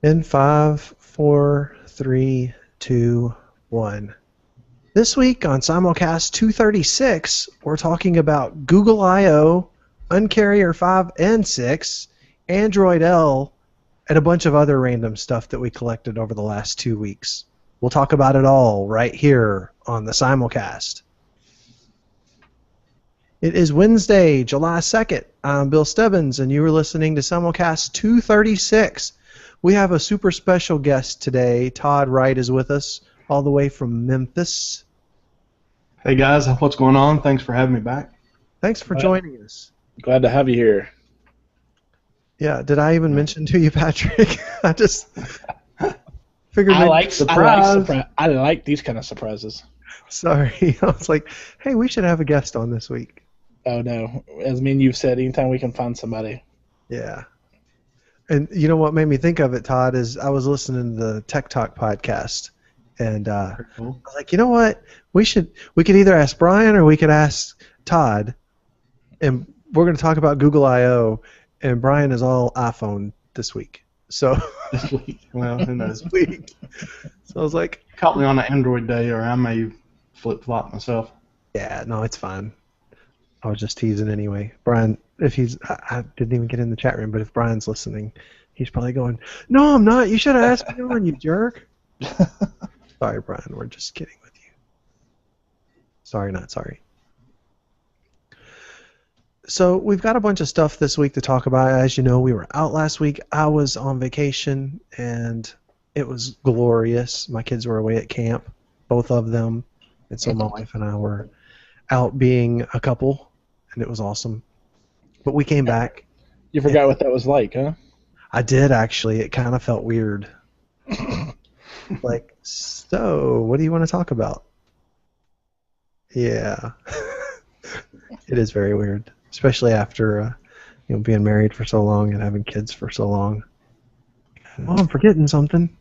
In five, four, three, two, one. This week on Simulcast 236, we're talking about Google I/O, Uncarrier 5 and 6, Android L, and a bunch of other random stuff that we collected over the last 2 weeks. We'll talk about it all right here on the Simulcast. It is Wednesday, July 2nd. I'm Bill Stebbins, and you are listening to Simulcast 236. We have a super special guest today. Todd Wright is with us, all the way from Memphis. Hey guys, what's going on? Thanks for having me back. Thanks for joining us. Glad to have you here. Yeah, did I even mention to you, Patrick? I just figured. I like these kind of surprises. Sorry, I was like, hey, we should have a guest on this week. Oh no, as me and you've said, anytime we can find somebody. Yeah. And you know what made me think of it, Todd, is I was listening to the Tech Talk podcast, and I was like, you know what? We could either ask Brian or we could ask Todd, and we're going to talk about Google I/O, and Brian is all iPhone this week. So This week, well, who knows? this week. So I was like, Caught me on an Android day, or I may flip-flop myself. yeah, no, it's fine. I was just teasing anyway. Brian, if I didn't even get in the chat room, but if Brian's listening, he's probably going, no, I'm not. You should have asked me on, you jerk. Sorry, Brian. We're just kidding with you. Sorry, not sorry. So we've got a bunch of stuff this week to talk about. As you know, we were out last week. I was on vacation, and it was glorious. My kids were away at camp, both of them, and so my wife and I were out being a couple, and it was awesome. But we came back. You forgot what that was like, huh? I did, actually. It kind of felt weird. Like, so, what do you want to talk about? Yeah. It is very weird, especially after being married for so long and having kids for so long. Oh, I'm forgetting something.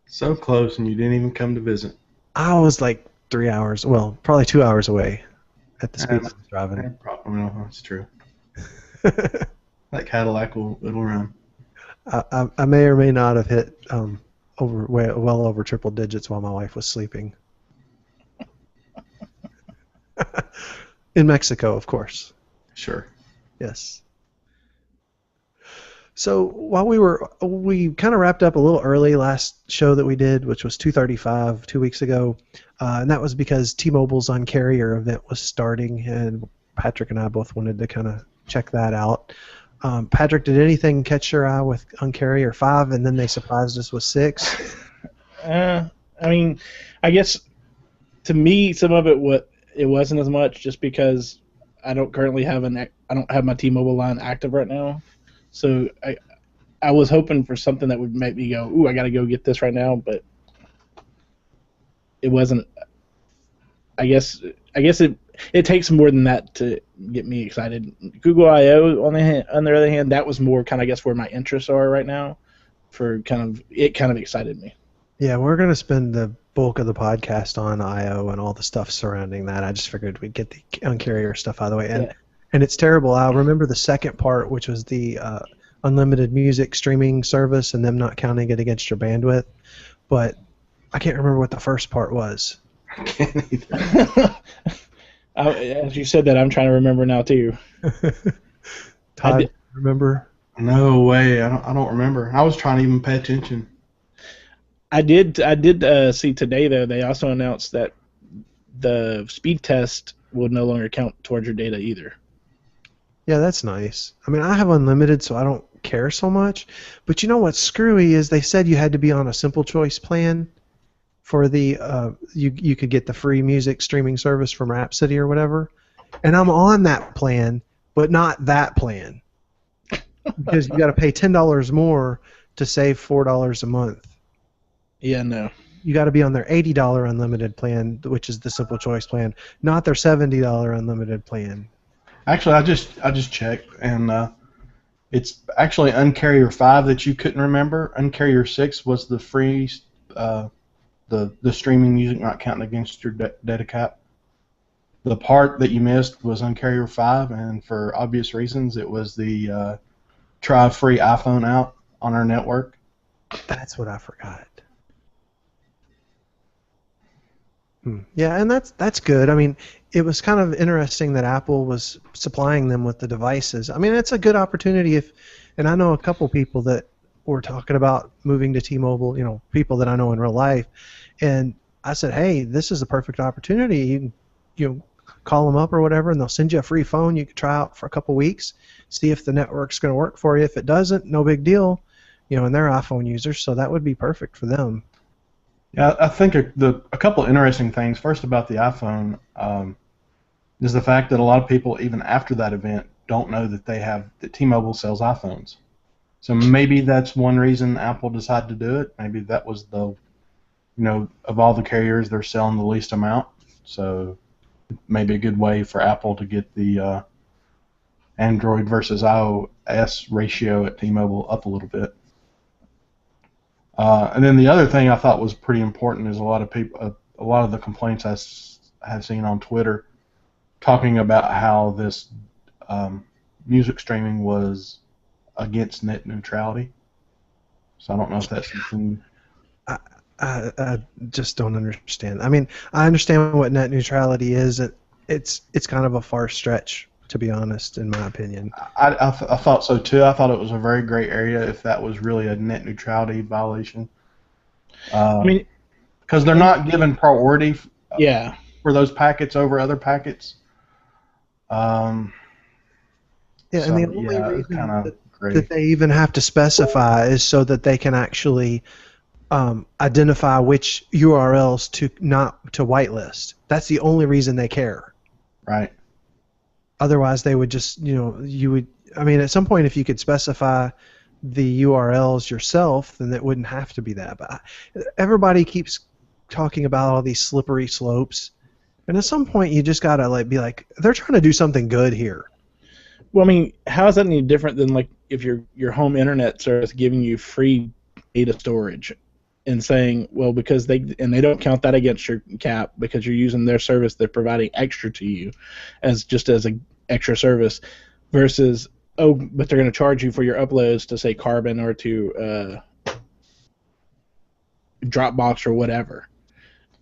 So close, and you didn't even come to visit. I was like 3 hours, well, probably 2 hours away at the speed I was driving. No, that's true. That Cadillac it'll run. I may or may not have hit well over triple digits while my wife was sleeping. In Mexico, of course. Sure. Yes. So while we kind of wrapped up a little early last show that we did, which was 235 2 weeks ago, and that was because T-Mobile's Uncarrier event was starting, and Patrick and I both wanted to kind of check that out. Patrick, did anything catch your eye with Uncarrier 5, and then they surprised us with 6? I mean, I guess to me, some of it wasn't as much just because I don't currently have I don't have my T-Mobile line active right now. So I was hoping for something that would make me go, ooh, I got to go get this right now, but it wasn't. I guess it takes more than that to get me excited. Google I/O on the other hand, that was more kind of, I guess, where my interests are right now. It kind of excited me. Yeah, we're going to spend the bulk of the podcast on I/O and all the stuff surrounding that. I just figured we'd get the Uncarrier stuff out of the way. And it's terrible. I remember the second part, which was the unlimited music streaming service and them not counting it against your bandwidth. But I can't remember what the first part was. I can't either. As you said that, I'm trying to remember now too. Todd, remember? No way. I don't remember. I was trying to even pay attention. I did see today, though, they also announced that the speed test will no longer count towards your data either. Yeah, that's nice. I mean, I have unlimited, so I don't care so much. But you know what's screwy is they said you had to be on a simple choice plan for the you could get the free music streaming service from Rhapsody or whatever. And I'm on that plan, but not that plan. Because you got to pay $10 more to save $4 a month. Yeah, no. You got to be on their $80 unlimited plan, which is the simple choice plan, not their $70 unlimited plan. Actually, I just checked, and it's actually Uncarrier 5 that you couldn't remember. Uncarrier 6 was the free, the streaming music not counting against your data cap. The part that you missed was Uncarrier 5, and for obvious reasons, it was the try free iPhone out. on our network. That's what I forgot. Yeah, and that's good. I mean, it was kind of interesting that Apple was supplying them with the devices. I mean, it's a good opportunity and I know a couple people that were talking about moving to T-Mobile, people that I know in real life, and I said, hey, this is a perfect opportunity. You call them up or whatever, and they'll send you a free phone you can try out for a couple weeks, see if the network's going to work for you. If it doesn't, no big deal, and they're iPhone users, so that would be perfect for them. Yeah, I think a couple of interesting things. First, about the iPhone is the fact that a lot of people, even after that event, don't know that T-Mobile sells iPhones. So maybe that's one reason Apple decided to do it. Maybe that was of all the carriers, they're selling the least amount. So maybe a good way for Apple to get the Android versus iOS ratio at T-Mobile up a little bit. And then the other thing I thought was pretty important is a lot of the complaints I have seen on Twitter talking about how this music streaming was against net neutrality. So I don't know if that's something. I just don't understand. I mean, I understand what net neutrality is. It's kind of a far stretch, to be honest, in my opinion. I thought so too. I thought it was a very gray area if that was really a net neutrality violation. I mean, because they're not given priority for those packets over other packets. And the only reason that they even have to specify is so that they can actually identify which URLs not to whitelist. That's the only reason they care. Right. Otherwise, they would just, I mean, at some point, if you could specify the URLs yourself, then it wouldn't have to be that. But everybody keeps talking about all these slippery slopes, and at some point, you just gotta be like, they're trying to do something good here. Well, I mean, how is that any different than if your home internet service giving you free data storage and saying, well, because they don't count that against your cap because you're using their service, they're providing extra to you as an extra service versus, but they're going to charge you for your uploads to say Carbon or to Dropbox or whatever.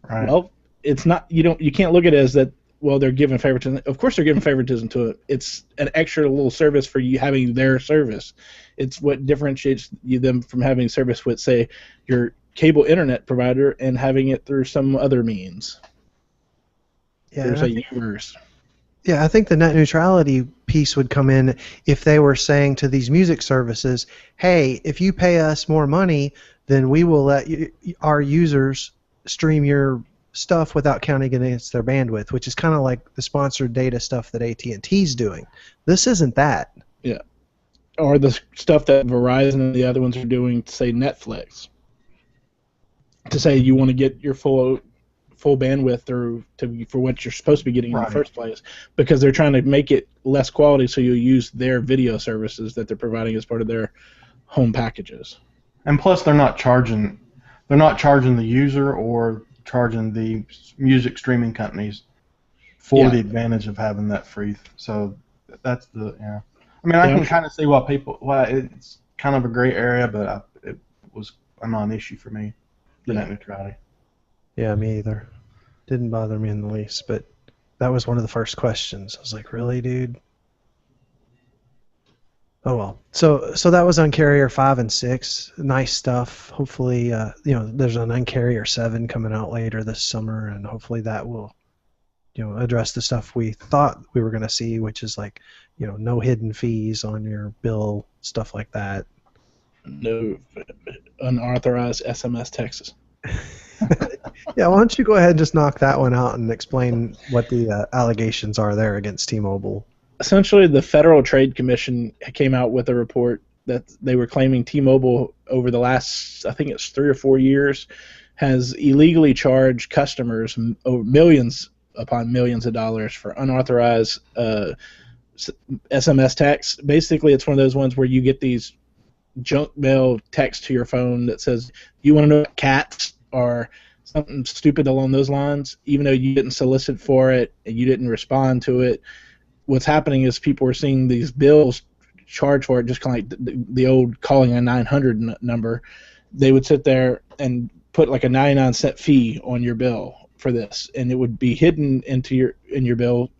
Right. Well, it's not. You can't look at it as that. Well, they're giving favoritism. Of course, they're giving favoritism to it. It's an extra little service for you having their service. It's what differentiates them from having service with, say, your cable internet provider and having it through some other means. Yeah, there's a universe. Yeah, I think the net neutrality piece would come in if they were saying to these music services, hey, if you pay us more money, then we will let our users stream your stuff without counting against their bandwidth, which is kind of like the sponsored data stuff that AT&T's doing. This isn't that. Yeah. Or the stuff that Verizon and the other ones are doing, say Netflix. To say you want to get your full bandwidth for what you're supposed to be getting in the first place, because they're trying to make it less quality, so you'll use their video services that they're providing as part of their home packages. And plus, they're not charging the user or charging the music streaming companies for the advantage of having that free. So that's I mean, I can kind of see why it's kind of a gray area, but it was a non-issue for me. The net neutrality. Yeah, me either. Didn't bother me in the least, but that was one of the first questions. I was like, really, dude? Oh well. So that was Uncarrier 5 and 6. Nice stuff. Hopefully, there's an Uncarrier 7 coming out later this summer, and hopefully that will, address the stuff we thought we were going to see, which is no hidden fees on your bill, stuff like that. No unauthorized SMS texts. Yeah, why don't you go ahead and just knock that one out and explain what the allegations are there against T-Mobile? Essentially, the Federal Trade Commission came out with a report that they were claiming T-Mobile over the last, I think it's 3 or 4 years, has illegally charged customers over millions upon millions of dollars for unauthorized SMS texts. Basically, it's one of those ones where you get these junk mail text to your phone that says, you want to know cats or something stupid along those lines, even though you didn't solicit for it and you didn't respond to it. What's happening is people are seeing these bills charge for it, just kind of like the old calling a 900 number. They would sit there and put like a 99-cent fee on your bill for this, and it would be hidden in your bill.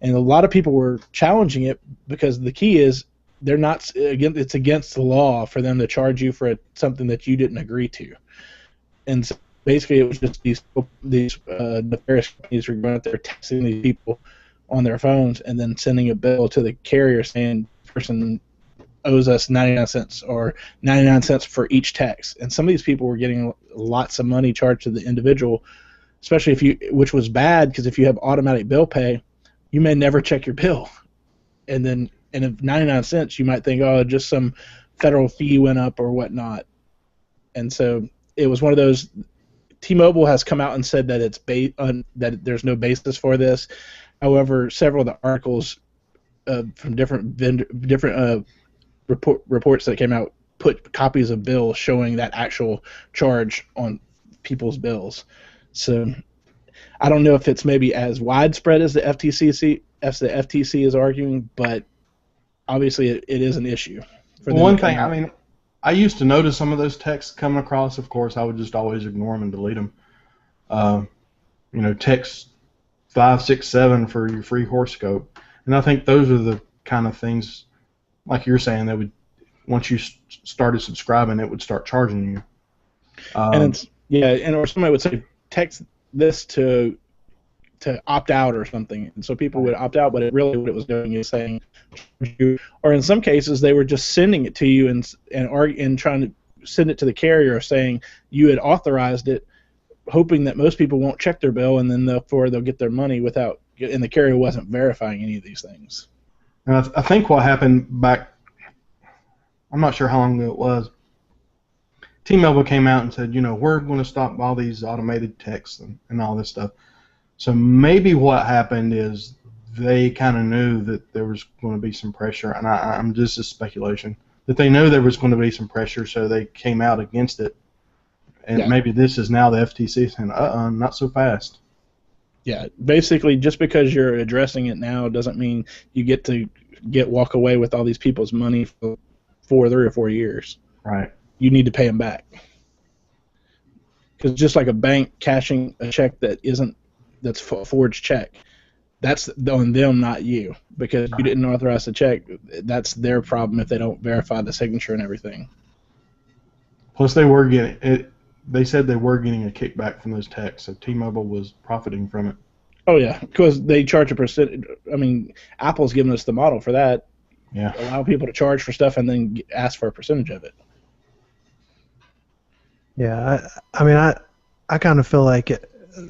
And a lot of people were challenging it because the key is it's against the law for them to charge you for something that you didn't agree to. And so basically, it was just these nefarious companies were going out there texting these people on their phones and then sending a bill to the carrier saying person owes us 99 cents or 99 cents for each text. And some of these people were getting lots of money charged to the individual, especially which was bad because if you have automatic bill pay, you may never check your bill. And if 99 cents, you might think, oh, just some federal fee went up or whatnot. And so it was one of those. T-Mobile has come out and said that that there's no basis for this. However, several of the articles from different reports that came out put copies of bills showing that actual charge on people's bills. So I don't know if it's maybe as widespread as the FTC is arguing, but obviously it is an issue. One thing, I mean, I used to notice some of those texts coming across. Of course, I would just always ignore them and delete them. Text 5, 6, 7 for your free horoscope, and I think those are the kind of things, like you're saying, that would once you started subscribing, it would start charging you. Or somebody would say text this to opt out or something, and so people would opt out, but what it was doing is saying, or in some cases they were just sending it to you and trying to send it to the carrier saying you had authorized it, hoping that most people won't check their bill and then they'll get their money and the carrier wasn't verifying any of these things. And I think what happened back, I'm not sure how long ago it was, T-Mobile came out and said, we're going to stop all these automated texts and all this stuff. So maybe what happened is they kind of knew that there was going to be some pressure, and I'm just a speculation, that they knew there was going to be some pressure, so they came out against it. And maybe this is now the FTC saying, not so fast. Yeah, basically, just because you're addressing it now doesn't mean you get to walk away with all these people's money for 3 or 4 years. Right. You need to pay them back. Because just like a bank cashing a check that's a forged check, that's on them, not you, because you didn't authorize the check. That's their problem if they don't verify the signature and everything. Plus, they said they were getting a kickback from those texts, so T-Mobile was profiting from it. Oh yeah, because they charge a percent. I mean, Apple's given us the model for that. Yeah. Allow people to charge for stuff and then ask for a percentage of it. Yeah, I kind of feel like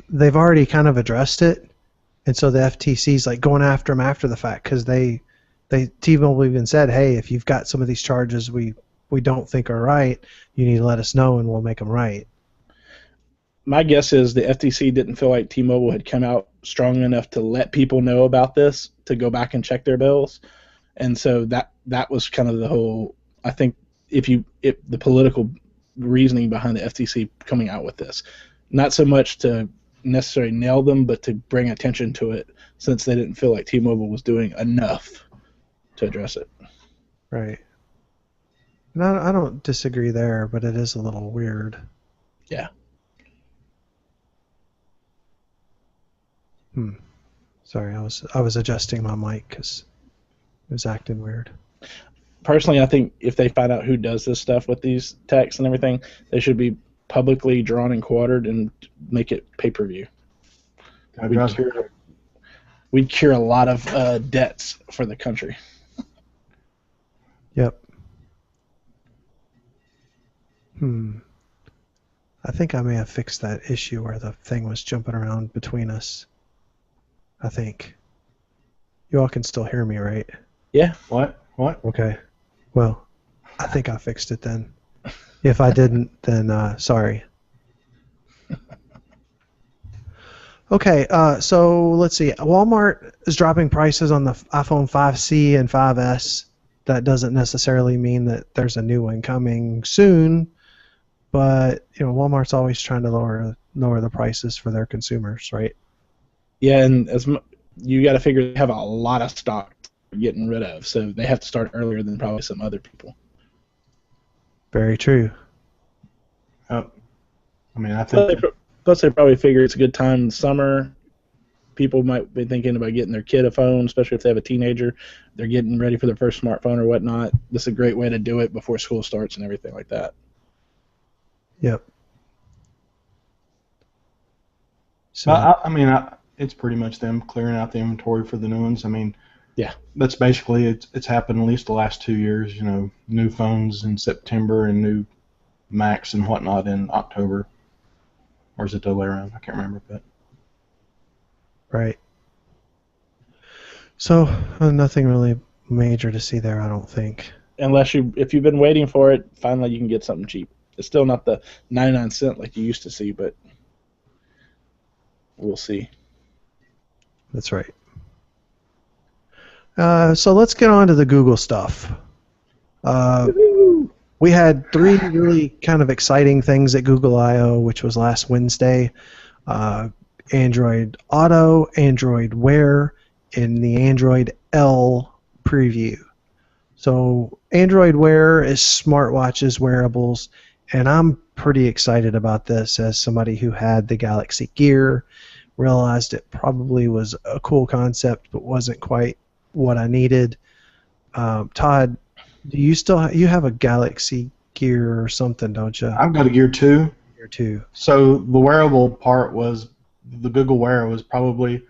they've already kind of addressed it, and so the FTC's like going after them after the fact because T-Mobile even said, hey, if you've got some of these charges we don't think are right, you need to let us know and we'll make them right. My guess is the FTC didn't feel like T-Mobile had come out strong enough to let people know about this to go back and check their bills, and so that was kind of the whole. I think if the political reasoning behind the FTC coming out with this, not so much to necessarily nail them, but to bring attention to it, since they didn't feel like T-Mobile was doing enough to address it. Right. No, I don't disagree there, but it is a little weird. Yeah. Sorry, I was adjusting my mic because it was acting weird. Personally, I think if they find out who does this stuff with these texts and everything, they should be publicly drawn and quartered and make it pay-per-view. We'd cure a lot of debts for the country. Yep. I think I may have fixed that issue where the thing was jumping around between us. I think. You all can still hear me, right? Yeah. What? Okay. Well, I think I fixed it then. If I didn't, then sorry. Okay, so let's see. Walmart is dropping prices on the iPhone 5C and 5S. That doesn't necessarily mean that there's a new one coming soon, but Walmart's always trying to lower the prices for their consumers, right? Yeah, and you got to figure they have a lot of stock getting rid of. So they have to start earlier than probably some other people. Very true. I mean, I think Plus, they probably figure it's a good time in the summer. People might be thinking about getting their kid a phone, especially if they have a teenager. They're getting ready for their first smartphone or whatnot. This is a great way to do it before school starts and everything like that. Yep. So I mean, it's pretty much them clearing out the inventory for the new ones. I mean, yeah, that's basically it's happened at least the last 2 years. You know, new phones in September and new Macs and whatnot in October. Or is it the other way around? I can't remember, but right. So nothing really major to see there, I don't think. If you've been waiting for it, finally you can get something cheap. It's still not the 99 cent like you used to see, but we'll see. That's right. So let's get on to the Google stuff. We had 3 really kind of exciting things at Google I/O, which was last Wednesday. Android Auto, Android Wear, and the Android L preview. So Android Wear is smartwatches, wearables, and I'm pretty excited about this as somebody who had the Galaxy Gear, realized it probably was a cool concept but wasn't quite what I needed. Todd, do you have a Galaxy Gear or something, don't you? I've got a Gear 2. Gear 2. So the wearable part was the Google Wear was probably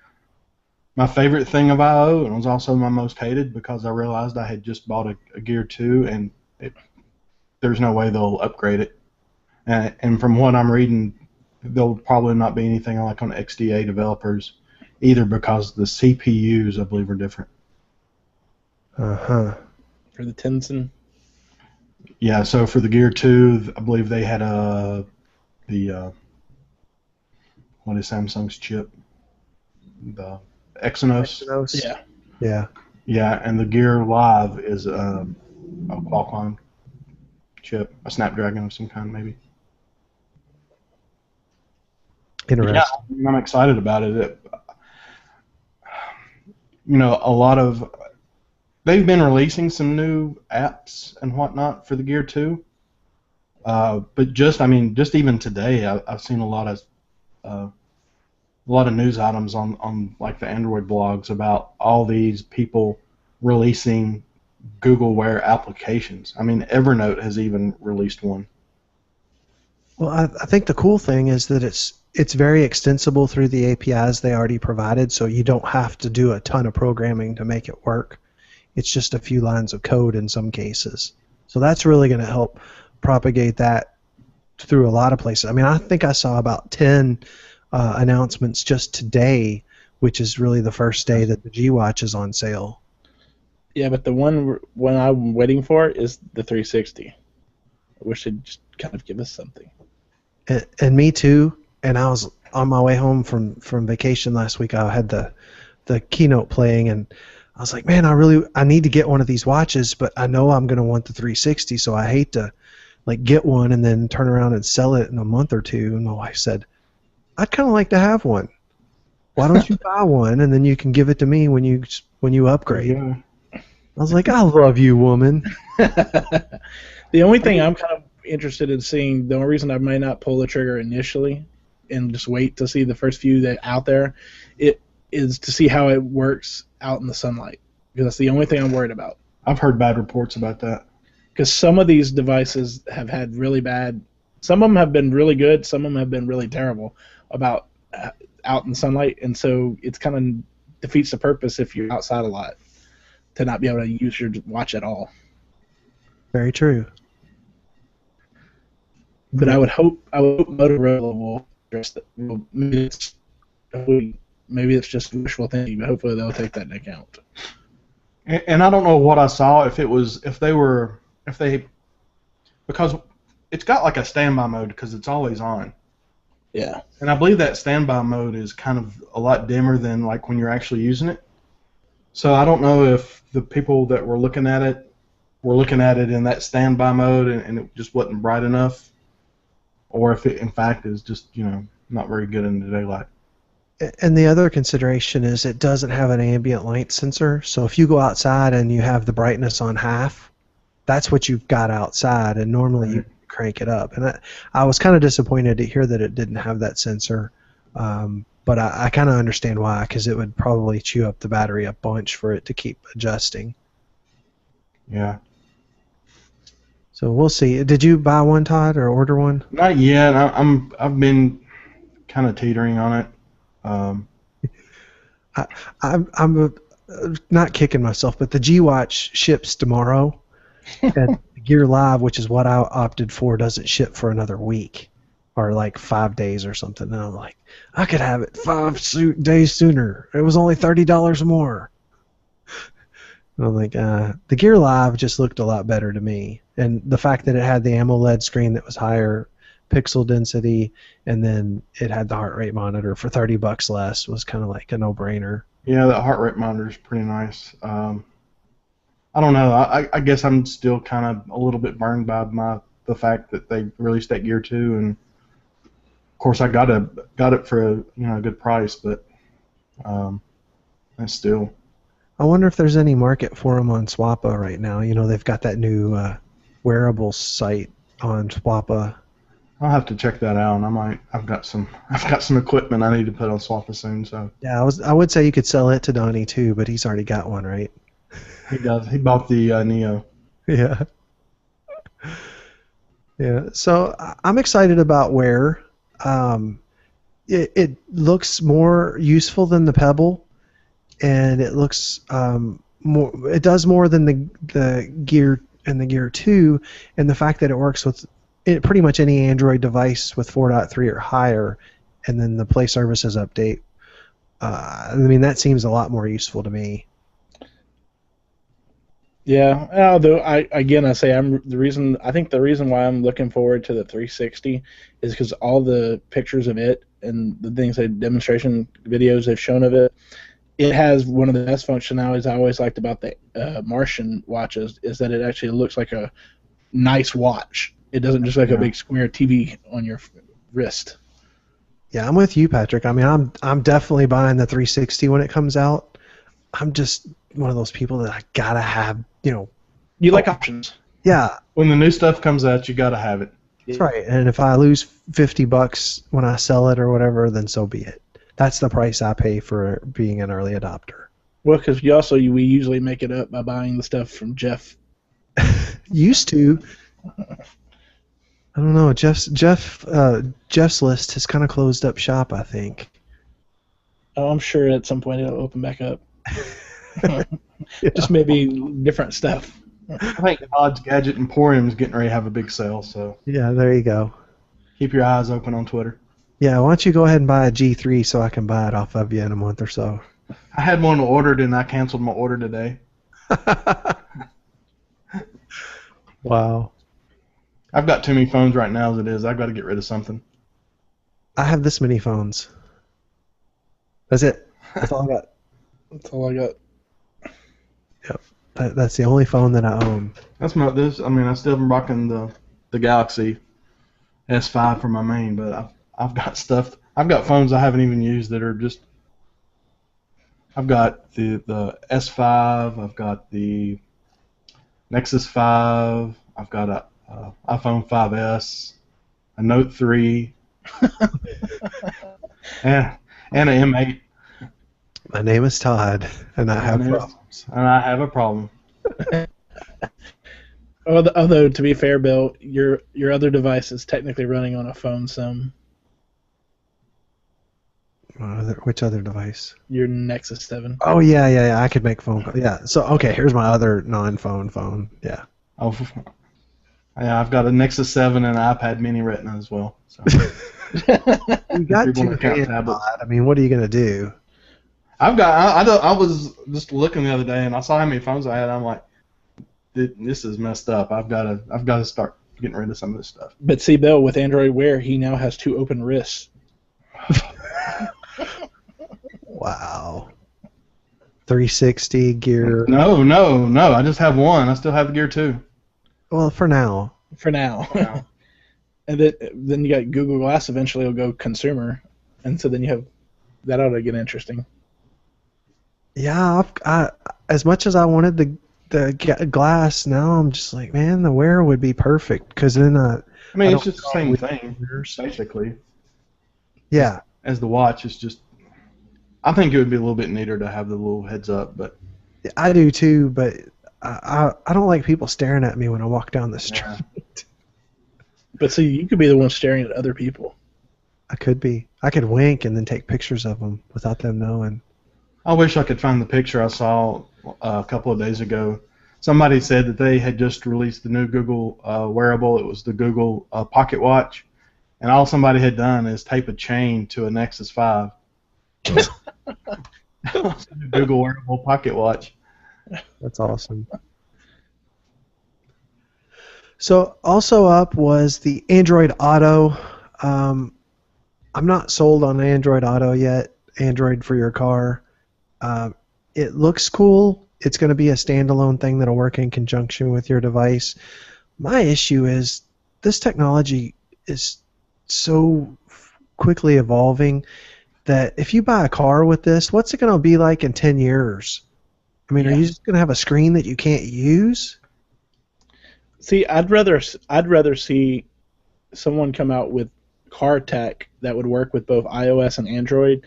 my favorite thing of I/O, and it was also my most hated because I realized I had just bought a Gear 2 and there's no way they'll upgrade it. And from what I'm reading, there'll probably not be anything like on XDA developers either because the CPUs, I believe, are different. Uh-huh. For the Tenzin? Yeah, so for the Gear 2, I believe they had what is Samsung's chip? The Exynos. Yeah. Yeah. Yeah, and the Gear Live is a Qualcomm chip, a Snapdragon of some kind, maybe. Interesting. Yeah, I'm excited about it. You know, a lot of they've been releasing some new apps and whatnot for the Gear 2. But just even today, I've seen a lot of news items on like the Android blogs about all these people releasing Google Wear applications. I mean, Evernote has even released one. Well, I think the cool thing is that it's very extensible through the APIs they already provided, so you don't have to do a ton of programming to make it work. It's just a few lines of code in some cases. So that's really going to help propagate that through a lot of places. I mean, I think I saw about 10 announcements just today, which is really the first day that the G Watch is on sale. Yeah, but the one I'm waiting for is the 360. I wish they'd just kind of give us something. And me too. And I was on my way home from vacation last week. I had the keynote playing, and I was like, man, I need to get one of these watches, but I know I'm going to want the 360, so I hate to like get one and then turn around and sell it in a month or two. And my wife said, I'd kind of like to have one. Why don't you buy one and then you can give it to me when you upgrade? Yeah. I was like, I love you, woman. The only thing I'm kind of interested in seeing, the only reason I may not pull the trigger initially and just wait to see the first few that out there, it is to see how it works out in the sunlight. Because that's the only thing I'm worried about. I've heard bad reports about that. Because some of these devices have had really bad, some of them have been really good, some of them have been really terrible about out in the sunlight, and so it's kind of defeats the purpose if you're outside a lot to not be able to use your watch at all. Very true. But I would hope Motorola will address that. Well, maybe it's just wishful thinking, but hopefully they'll take that into account. And I don't know what I saw because it's got like a standby mode because it's always on. Yeah. And I believe that standby mode is kind of a lot dimmer than like when you're actually using it. So I don't know if the people that were looking at it in that standby mode and it just wasn't bright enough, or if it in fact is just not very good in the daylight. And the other consideration is it doesn't have an ambient light sensor. So if you go outside and you have the brightness on half, that's what you've got outside, and normally you crank it up. And I was kind of disappointed to hear that it didn't have that sensor, but I kind of understand why, because it would probably chew up the battery a bunch for it to keep adjusting. Yeah. So we'll see. Did you buy one, Todd, or order one? Not yet. I've been kind of teetering on it. I'm not kicking myself, but the G Watch ships tomorrow, and Gear Live, which is what I opted for, doesn't ship for another week, or like 5 days or something. And I'm like, I could have it 5 days sooner. It was only $30 more. And I'm like, the Gear Live just looked a lot better to me, and the fact that it had the AMOLED screen that was higher pixel density, and then it had the heart rate monitor for $30 less was kind of like a no-brainer. Yeah, the heart rate monitor is pretty nice. I don't know. I guess I'm still kind of a little bit burned by the fact that they released that Gear 2, and of course I got it for a good price, but that's still. I wonder if there's any market for them on Swappa right now. They've got that new wearables site on Swappa. I'll have to check that out. I've got some equipment I need to put on Swappa soon. So yeah, I would say you could sell it to Donnie too, but he's already got one, right? he does. He bought the Neo. Yeah. Yeah. So I'm excited about Wear. It looks more useful than the Pebble, and it looks more. It does more than the Gear and the Gear 2, and the fact that it works with pretty much any Android device with 4.3 or higher, and then the Play Services update. That seems a lot more useful to me. Yeah, although I say I think the reason why I'm looking forward to the 360 is because all the pictures of it and the things demonstration videos they've shown of it, it has one of the best functionalities I always liked about the Martian watches is that it actually looks like a nice watch. It doesn't just look like a big square TV on your wrist. Yeah, I'm with you, Patrick. I'm definitely buying the 360 when it comes out. I'm just one of those people that I gotta have, You like options. Yeah. When the new stuff comes out, you gotta have it. That's right. And if I lose $50 when I sell it or whatever, then so be it. That's the price I pay for being an early adopter. Well, because we usually make it up by buying the stuff from Jeff. Used to. I don't know. Jeff's list has kind of closed up shop, I think. Oh, I'm sure at some point it'll open back up. Just maybe different stuff. I think Todd's Gadget Emporium is getting ready to have a big sale, so Yeah, there you go. keep your eyes open on Twitter. Yeah, why don't you go ahead and buy a G3 so I can buy it off of you in a month or so. I had one ordered and I canceled my order today. Wow. I've got too many phones right now as it is. I've got to get rid of something. I have this many phones. That's it. That's all I got. That's all I got. Yep. That's the only phone that I own. That's my this. I mean, I still am rocking the Galaxy S5 for my main, but I've got stuff. I've got phones I haven't even used that are just. I've got the S5. I've got the Nexus 5. I've got a iPhone 5S, a Note 3, and an M8. My name is Todd, and I have problems. And I have a problem. Although, to be fair, Bill, your other device is technically running on a phone sim. Which other device? Your Nexus 7. Oh, yeah. I could make phone calls. Yeah. So, okay, here's my other non-phone phone. Yeah. Oh, yeah, I've got a Nexus 7 and an iPad Mini Retina as well. So. You got two tablets. I mean, what are you going to do? I've got. I was just looking the other day and I saw how many phones I had. I'm like, this is messed up. I've got to start getting rid of some of this stuff. But see, Bill, with Android Wear, he now has 2 open wrists. Wow. 360 Gear. No. I just have one. I still have the Gear 2. Well, for now. And then you got Google Glass. Eventually, will go consumer, and so then you have That ought to get interesting. Yeah, as much as I wanted the glass, now I'm just like, man, the Wear would be perfect because then I mean, I it's don't just the same thing, basically, yeah, as the watch. It's just, I think it would be a little bit neater to have the little heads up, but I do too, but I don't like people staring at me when I walk down the street. yeah. But see, you could be the one staring at other people. I could be. I could wink and then take pictures of them without them knowing. I wish I could find the picture I saw a couple of days ago. Somebody said that they had just released the new Google wearable. It was the Google Pocket Watch, and all somebody had done is tape a chain to a Nexus 5. Google wearable Pocket Watch. That's awesome. So also up was the Android Auto. I'm not sold on Android Auto yet. Android for your car. It looks cool. It's going to be a standalone thing that'll work in conjunction with your device. My issue is this technology is so quickly evolving that if you buy a car with this, what's it going to be like in 10 years? I mean, Yeah. are you just going to have a screen that you can't use? See, I'd rather see someone come out with car tech that would work with both iOS and Android,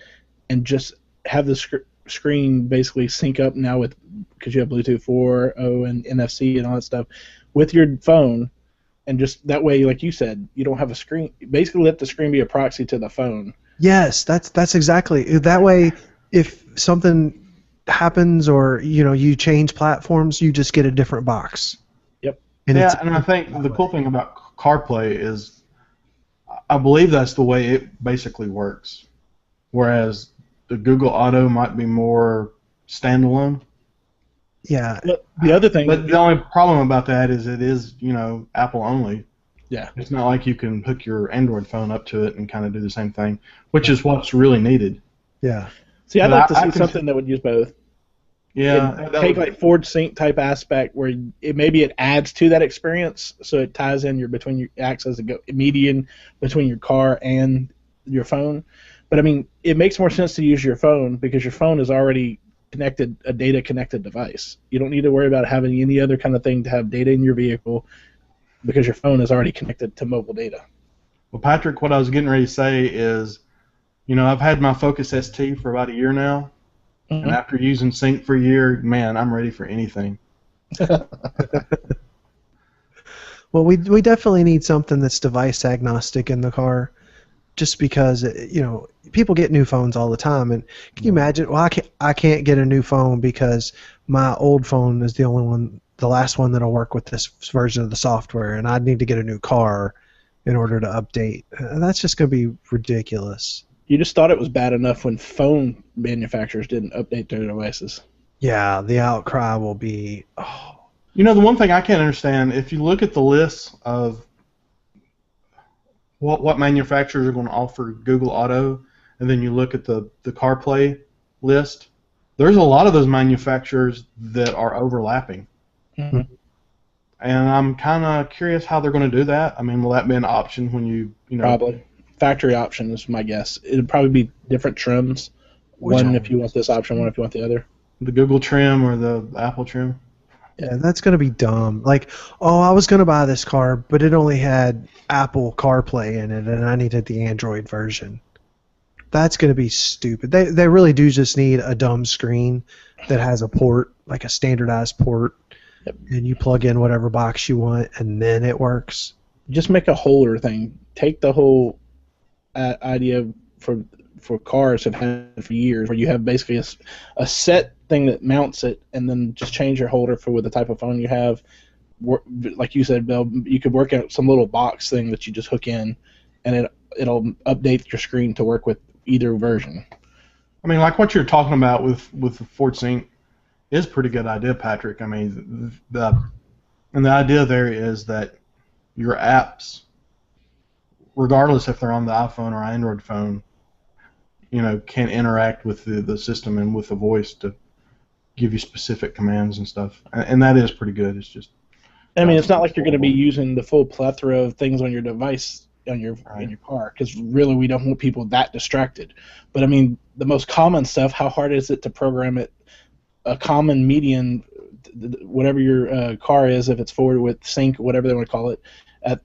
and just have the screen basically sync up now with, because you have Bluetooth 4.0 and NFC and all that stuff, with your phone, and just that way, like you said, you don't have a screen. Basically, let the screen be a proxy to the phone. Yes, that's exactly. That way, if something happens or you change platforms, you just get a different box. Yep. And Yeah, and I think the cool thing about CarPlay is I believe that's the way it basically works. Whereas the Google Auto might be more standalone. Yeah. But the other thing, But the only problem about that is it is, Apple only. yeah, It's not like you can hook your Android phone up to it and kind of do the same thing, which is what's really needed. Yeah. see, I'd but like to I see can- something that would use both. Yeah. And that take would- like forward sync type aspect where maybe it adds to that experience, so it ties in acts as a median between your car and your phone. But I mean, it makes more sense to use your phone because your phone is already a data connected device. You don't need to worry about having any other kind of thing to have data in your vehicle because your phone is already connected to mobile data. Well, Patrick, what I was getting ready to say is, I've had my Focus ST for about a year now. Mhm. And after using Sync for a year, man, I'm ready for anything. Well, we definitely need something that's device agnostic in the car, just because people get new phones all the time, and can you imagine? Well, I can't get a new phone because my old phone is the last one that'll work with this version of the software, and I need to get a new car in order to update. That's just going to be ridiculous. You just thought it was bad enough when phone manufacturers didn't update their devices. Yeah, the outcry will be. Oh, The one thing I can't understand, if you look at the list of what manufacturers are going to offer Google Auto, and then you look at the CarPlay list, there's a lot of those manufacturers that are overlapping. Mm-hmm. And I'm kind of curious how they're going to do that. I mean, will that be an option when you Probably. Factory option is my guess. It'd probably be different trims. One if you want this option, one if you want the other. the Google trim or the Apple trim? yeah, that's going to be dumb. Like, oh, I was going to buy this car, but it only had Apple CarPlay in it, and I needed the Android version. That's going to be stupid. They really do just need a dumb screen that has a port, like a standardized port, Yep. and you plug in whatever box you want, and then it works. Just make a holder thing. Take the whole idea for cars have had for years, where you have basically a set thing that mounts it, and then just change your holder with the type of phone you have. Like you said, Bill, you could work out some little box thing that you just hook in, and it'll update your screen to work with either version. I mean, like what you're talking about with the Ford Sync is a pretty good idea, Patrick. I mean, the idea there is that your apps, regardless if they're on the iPhone or Android phone, can interact with the system and with the voice to give you specific commands and stuff. And that is pretty good. It's just, I mean, it's not like you're going to be using the full plethora of things on your device on your in your car, because really we don't want people that distracted. But I mean, the most common stuff, how hard is it to program it? A common median, whatever your car is, if it's forward with sync, whatever they want to call it, at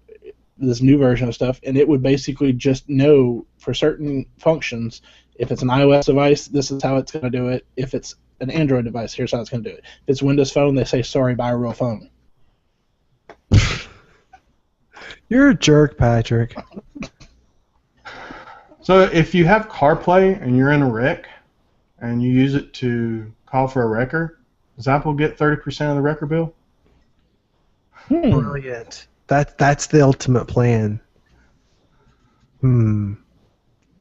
this new version of stuff, and it would basically just know for certain functions, if it's an iOS device, this is how it's going to do it. If it's an Android device, here's how it's going to do it. If it's Windows Phone, they say, sorry, buy a real phone. You're a jerk, Patrick. So if you have CarPlay and you're in a wreck and you use it to call for a wrecker, does Apple get 30% of the wrecker bill? Brilliant. That's the ultimate plan.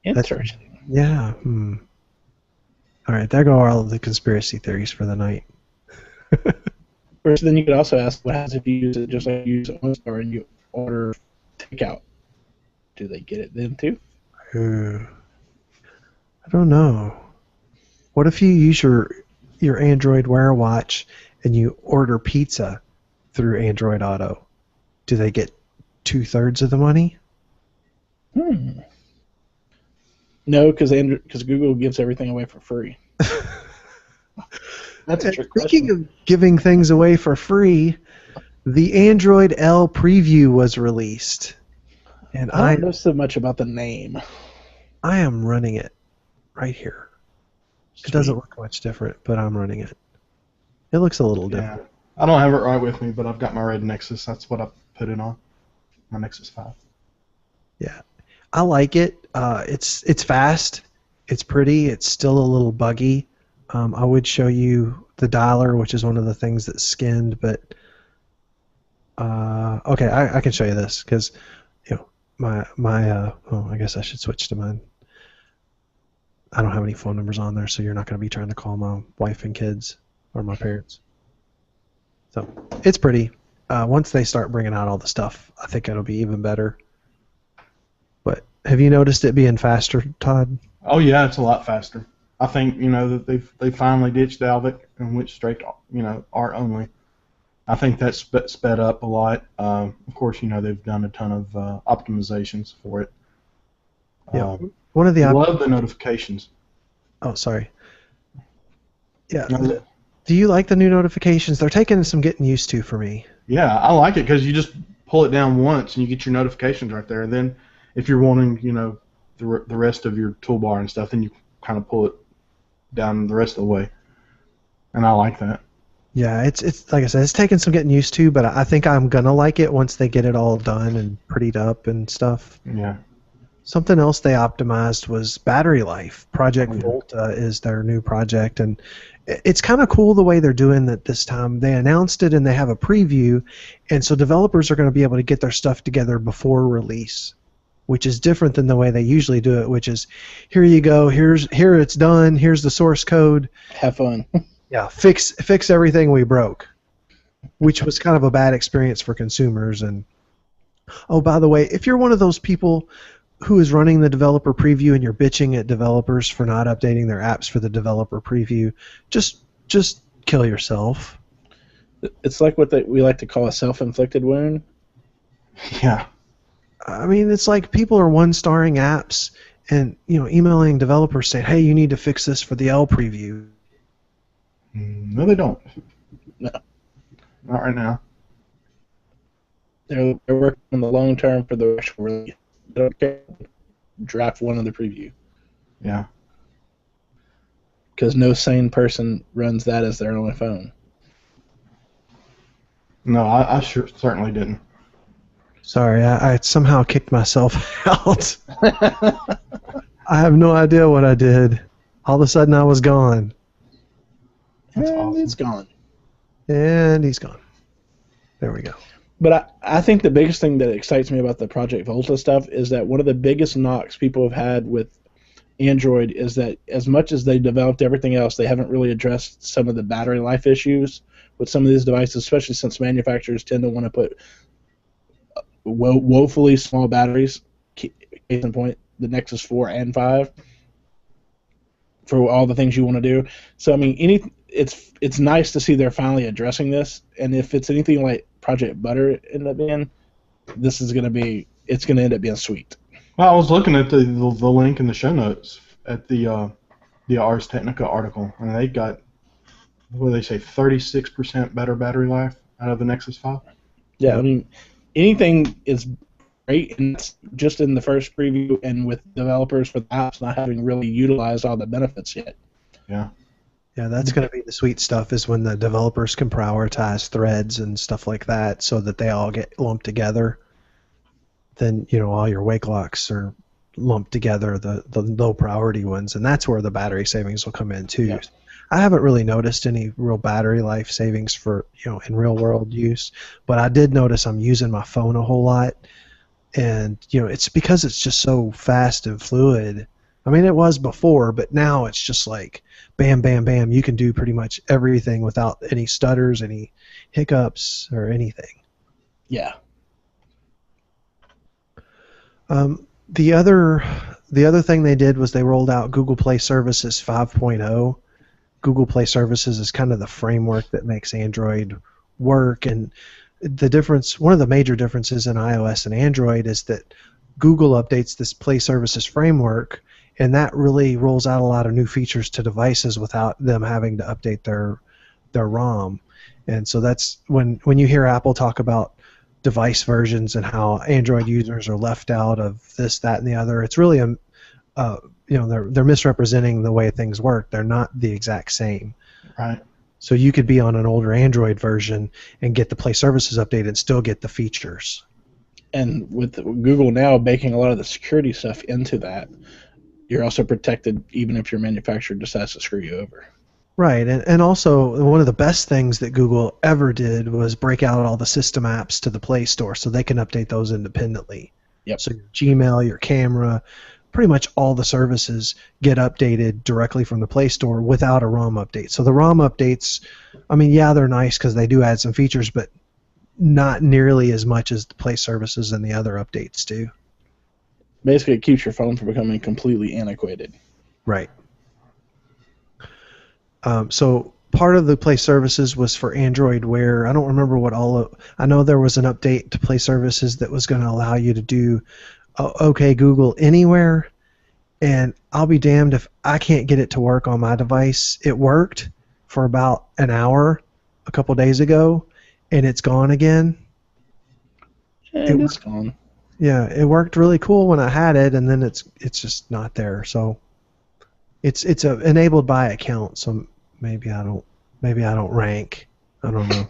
Interesting. Yeah. All right, there go all of the conspiracy theories for the night. Or then you could also ask, what happens if you use it just like you use OnStar and you order takeout? Do they get it then too? I don't know. What if you use your Android Wear watch and you order pizza through Android Auto? Do they get 2/3 of the money? No, because Google gives everything away for free. That's a trick question. Speaking of giving things away for free, the Android L preview was released, and I don't know so much about the name. I am running it right here. It doesn't look much different, but I'm running it. It looks a little different. I don't have it right with me, but I've got my red Nexus. That's what I put it on. My Nexus 5. Yeah, I like it. It's fast. It's pretty. It's still a little buggy. I would show you the dialer, which is one of the things that's skinned, but okay, I can show you this because I guess I should switch to mine. I don't have any phone numbers on there, so you're not going to be trying to call my wife and kids or my parents. So it's pretty. Once they start bringing out all the stuff, I think it'll be even better. But have you noticed it being faster, Todd? Oh yeah, it's a lot faster. I think that they finally ditched Dalvik and went straight to art only. I think that's sped up a lot. Of course, they've done a ton of optimizations for it. Yeah, one of the love the notifications. Oh, sorry. Yeah. Do you like the new notifications? They're taking some getting used to for me. Yeah, I like it because you just pull it down once and you get your notifications right there. And then if you're wanting, the rest of your toolbar and stuff, then you kind of pull it down the rest of the way. And I like that. Yeah, it's like I said, it's taking some getting used to, but I think I'm gonna like it once they get it all done and prettied up and stuff. Yeah. Something else they optimized was battery life. Project Volta is their new project, and it's kind of cool the way they're doing that this time. They announced it and they have a preview, and so developers are going to be able to get their stuff together before release, which is different than the way they usually do it, which is here you go, here it's done, here's the source code. Have fun. Yeah, fix everything we broke, which was kind of a bad experience for consumers. And oh, by the way, if you're one of those people who is running the developer preview and you're bitching at developers for not updating their apps for the developer preview, just kill yourself. It's like what we like to call a self-inflicted wound. Yeah. I mean, it's like people are one-starring apps and emailing developers saying, "Hey, you need to fix this for the L preview." No, they don't. No. Not right now. They're working on the long term for the actual release. They don't care. Draft one of the preview. Yeah. Because no sane person runs that as their only phone. No, I certainly didn't. Sorry, I somehow kicked myself out. I have no idea what I did. All of a sudden, I was gone. That's and awesome. It's gone. And he's gone. There we go. But I think the biggest thing that excites me about the Project Volta stuff is that one of the biggest knocks people have had with Android is that as much as they developed everything else, they haven't really addressed some of the battery life issues with some of these devices, especially since manufacturers tend to want to put woefully small batteries, case in point, the Nexus 4 and 5, for all the things you want to do. So, I mean, it's nice to see they're finally addressing this, and if it's anything like Project Butter ended up being, this is going to be it's going to end up being sweet. Well, I was looking at the link in the show notes at the Ars Technica article, and they got, what do they say, 36% better battery life out of the Nexus 5. Yeah, I mean, anything is great, and it's just in the first preview and with developers for the apps not having really utilized all the benefits yet. Yeah. Yeah, that's going to be the sweet stuff, is when the developers can prioritize threads and stuff like that so that they all get lumped together. Then, all your wake locks are lumped together, the low priority ones, and that's where the battery savings will come in too. Yeah. I haven't really noticed any real battery life savings for, in real world use, but I did notice I'm using my phone a whole lot, and, it's because it's just so fast and fluid. I mean, it was before, but now it's just like bam, bam, bam. You can do pretty much everything without any stutters, any hiccups, or anything. Yeah. The other thing they did was they rolled out Google Play Services 5.0. Google Play Services is kind of the framework that makes Android work, and one of the major differences in iOS and Android is that Google updates this Play Services framework, and that really rolls out a lot of new features to devices without them having to update their ROM. And so that's when you hear Apple talk about device versions and how Android users are left out of this, that, and the other. It's really they're misrepresenting the way things work. They're not the exact same. Right. So you could be on an older Android version and get the Play Services update and still get the features. And with Google now baking a lot of the security stuff into that, you're also protected even if your manufacturer decides to screw you over. Right, and also one of the best things that Google ever did was break out all the system apps to the Play Store so they can update those independently. Yep. So your Gmail, your camera, pretty much all the services get updated directly from the Play Store without a ROM update. So the ROM updates, I mean, yeah, they're nice because they do add some features, but not nearly as much as the Play Services and the other updates do. Basically, it keeps your phone from becoming completely antiquated. Right. So part of the Play Services was for Android Wear. I don't remember I know there was an update to Play Services that was going to allow you to do OK Google anywhere, and I'll be damned if I can't get it to work on my device. It worked for about an hour a couple days ago, and it's gone again. And it's gone. Yeah, it worked really cool when I had it, and then it's just not there. So it's enabled by account. So maybe I don't rank. I don't know.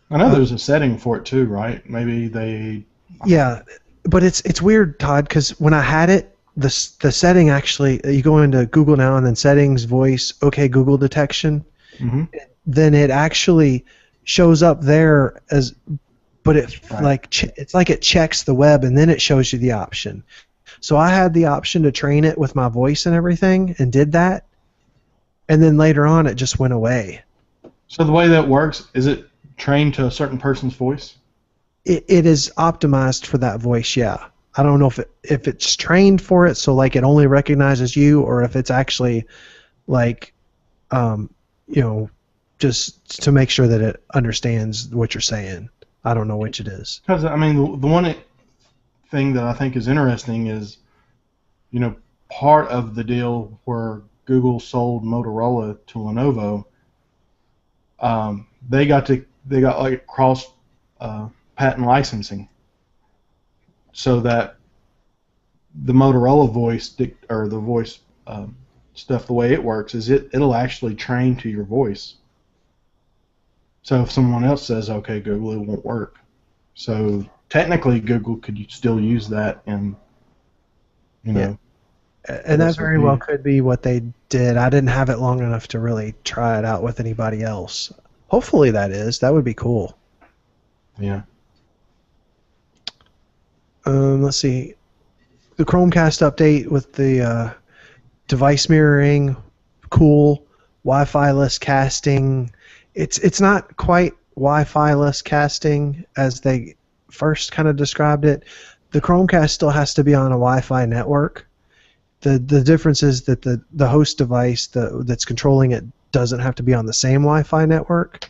I know there's a setting for it too, right? Maybe they. Yeah, but it's weird, Todd, because when I had it, the setting actually, you go into Google now and then settings, voice, OK Google detection, then it actually shows up there as, but it's like it checks the web and then it shows you the option. So I had the option to train it with my voice and everything and did that, and then later on it just went away. So the way that works, is it trained to a certain person's voice? It is optimized for that voice, yeah. I don't know if it's trained for it, so like it only recognizes you, or if it's actually like, just to make sure that it understands what you're saying. I don't know which it is. Because I mean, the one thing that I think is interesting is, part of the deal where Google sold Motorola to Lenovo, they got like cross patent licensing, so that the Motorola voice or the voice stuff, the way it works is it'll actually train to your voice. So if someone else says "Okay, Google," it won't work. So technically, Google could still use that, and Yeah. And that very well could be what they did. I didn't have it long enough to really try it out with anybody else. Hopefully that would be cool. Yeah. Let's see. The Chromecast update with the device mirroring, cool. Wi-fi-less casting. It's not quite Wi-fi-less casting as they first kind of described it. The Chromecast still has to be on a Wi-Fi network. The difference is that the host device that's controlling it doesn't have to be on the same Wi-Fi network.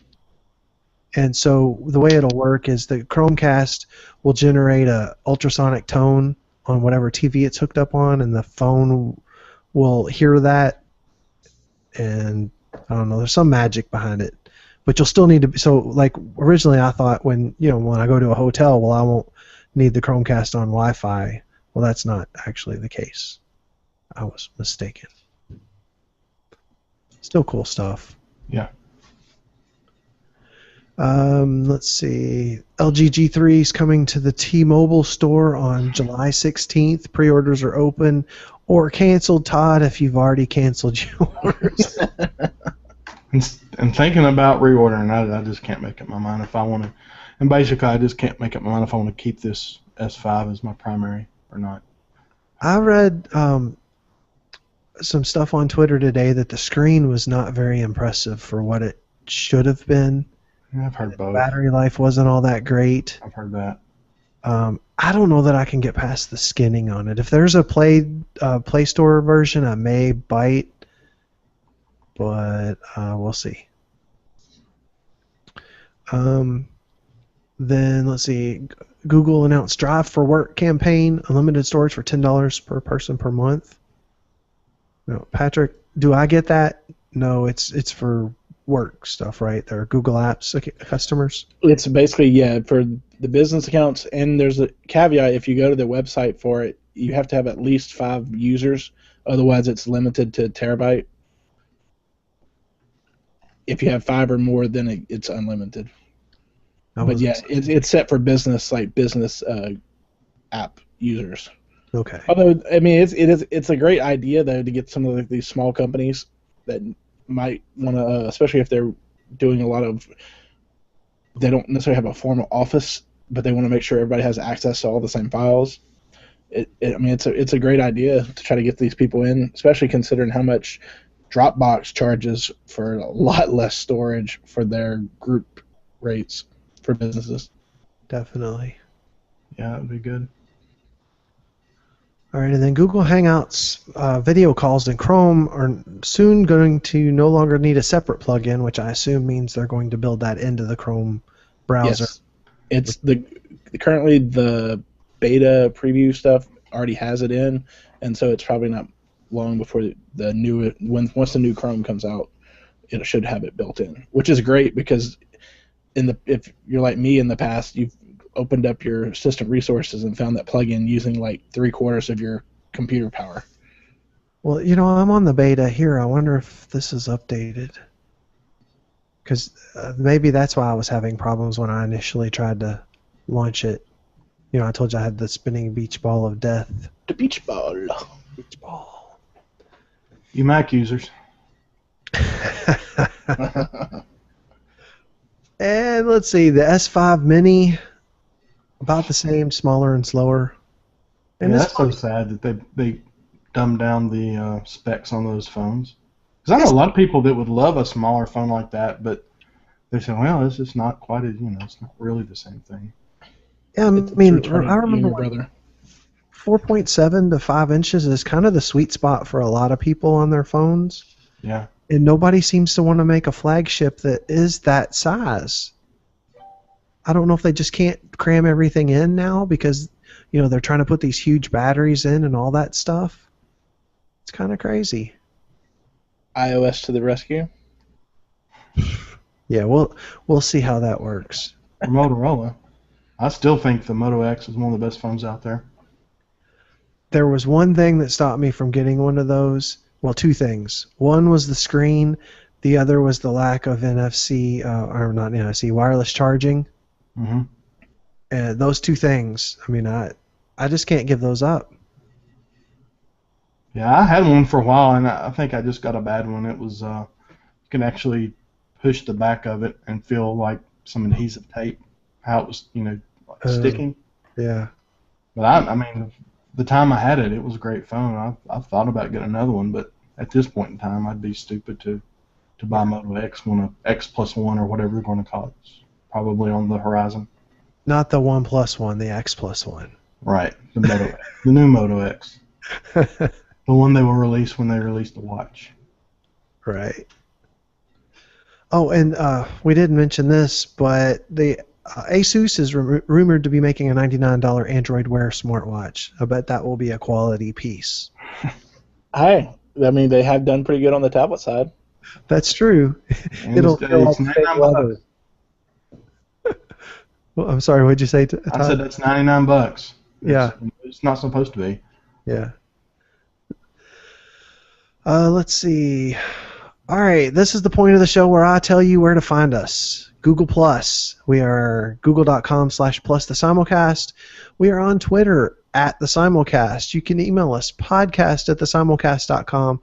And so the way it'll work is the Chromecast will generate a ultrasonic tone on whatever TV it's hooked up on, and the phone will hear that. And I don't know, there's some magic behind it, but you'll still need to. So like originally, I thought when I go to a hotel, well, I won't need the Chromecast on Wi-Fi. Well, that's not actually the case. I was mistaken. Still cool stuff. Yeah. Let's see. LG G3 is coming to the T-Mobile store on July 16th. Pre-orders are open or canceled, Todd, if you've already canceled yours. And thinking about reordering, I just can't make up my mind if I want to. And basically, I just can't make up my mind if I want to keep this S5 as my primary or not. I read some stuff on Twitter today that the screen was not very impressive for what it should have been. I've heard both. Battery life wasn't all that great. I've heard that. I don't know that I can get past the skinning on it. If there's a Play Store version, I may bite, but we'll see. Then let's see. Google announced Drive for Work campaign, unlimited storage for $10 per person per month. No, Patrick, do I get that? No, it's for work stuff, right? They're Google Apps customers. It's basically, for the business accounts, and there's a caveat: if you go to the website for it, you have to have at least 5 users, otherwise it's limited to terabyte. If you have 5 or more, then it's unlimited. But yeah, it's set for business, like business app users. Okay. Although, I mean, it's a great idea though to get some of these small companies that might want to, especially if they're doing a lot of, they don't necessarily have a formal office, but they want to make sure everybody has access to all the same files. I mean, it's a great idea to try to get these people in, especially considering how much Dropbox charges for a lot less storage for their group rates for businesses. Definitely. Yeah, that would be good. All right, and then Google Hangouts video calls in Chrome are soon going to no longer need a separate plugin, which I assume means they're going to build that into the Chrome browser. Yes. It's currently the beta preview stuff already has it in, and so it's probably not long before once the new Chrome comes out, it should have it built in, which is great because if you're like me in the past, you've opened up your system resources and found that plugin using like 3/4 of your computer power. Well, I'm on the beta here. I wonder if this is updated. Because maybe that's why I was having problems when I initially tried to launch it. I told you I had the spinning beach ball of death. The beach ball. Beach ball. You Mac users. And let's see, the S5 Mini, about the same, smaller and slower. And that's so sad that they dumbed down the specs on those phones. Because I know a lot of people that would love a smaller phone like that, but they say, well, it's just not quite as, it's not really the same thing. Yeah, I mean, I remember 4.7 to 5 inches is kind of the sweet spot for a lot of people on their phones. Yeah. And nobody seems to want to make a flagship that is that size. I don't know if they just can't cram everything in now because, they're trying to put these huge batteries in and all that stuff. It's kind of crazy. iOS to the rescue. Yeah, we'll see how that works. For Motorola, I still think the Moto X is one of the best phones out there. There was one thing that stopped me from getting one of those. Well, 2 things. One was the screen. The other was the lack of NFC, or not NFC, wireless charging. Mm-hmm. And those 2 things, I mean, I just can't give those up. Yeah, I had one for a while, and I think I just got a bad one. It was, you can actually push the back of it and feel like some adhesive tape, how it was, sticking. Yeah. But I mean, the time I had it, it was a great phone. I thought about getting another one, but at this point in time, I'd be stupid to buy Moto X when a X+1 or whatever you're going to call it is probably on the horizon. Not the 1+1, the X+1. Right, the Moto X, the new Moto X, the one they will release when they release the watch. Right. Oh, and we didn't mention this, but the Asus is rumored to be making a $99 Android Wear smartwatch. I bet that will be a quality piece. I mean, they have done pretty good on the tablet side. That's true. And It'll feel like it's fake 99 leather. bucks. Well, I'm sorry. What'd you say, Todd? I said that's 99 bucks. Yeah. It's not supposed to be. Yeah. Let's see. All right, this is the point of the show where I tell you where to find us. Google Plus. We are google.com/plus the Simulcast. We are on Twitter @the Simulcast. You can email us podcast@thesimulcast.com,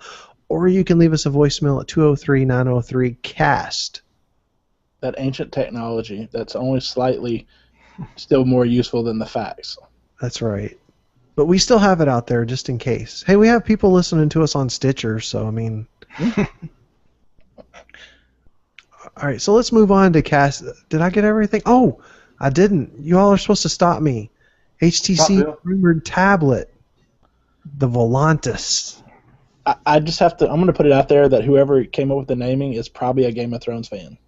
or you can leave us a voicemail at 203-903-CAST. That ancient technology that's only slightly still more useful than the fax. That's right. But we still have it out there just in case. Hey, we have people listening to us on Stitcher, so I mean... All right, so let's move on to Cast. Did I get everything? Oh, I didn't. You all are supposed to stop me. HTC rumored tablet, the Volantis. I just have to. I'm going to put it out there that whoever came up with the naming is probably a Game of Thrones fan.